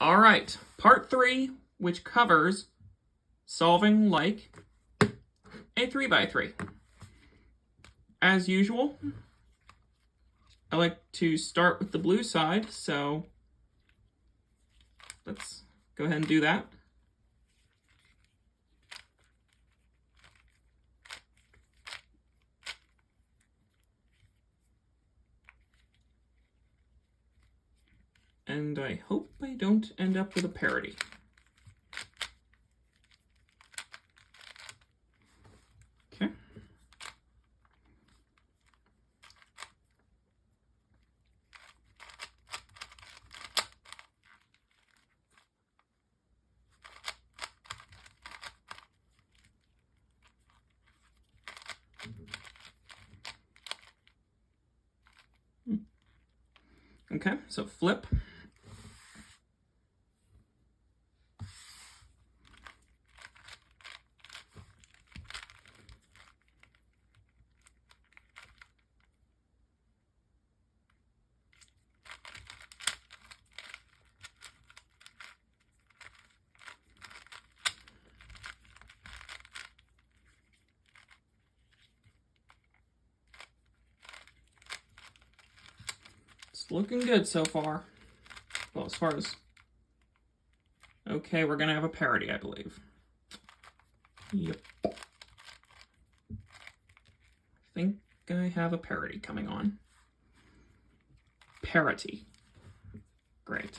All right, part 3, which covers solving like a 3x3. As usual, I like to start with the blue side, so let's go ahead and do that. And I hope I don't end up with a parity. Okay. Okay, so flip. It's looking good so far. Well, as far as... Okay, we're gonna have a parity, I believe. Yep. I think I have a parity coming on. Parity. Great.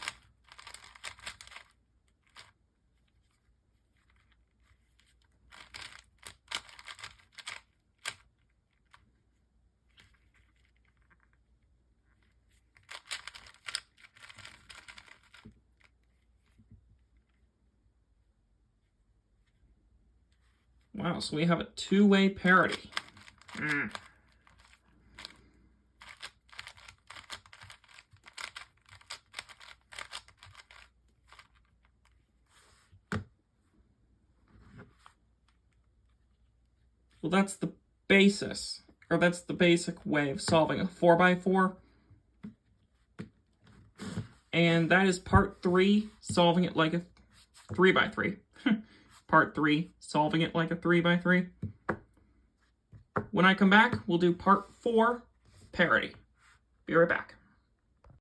Wow, so we have a two-way parity. Well, that's the basis, or that's the basic way of solving a 4x4. And that is part 3, solving it like a 3x3. Part 3, solving it like a 3x3. When I come back, we'll do part 4, parity. Be right back.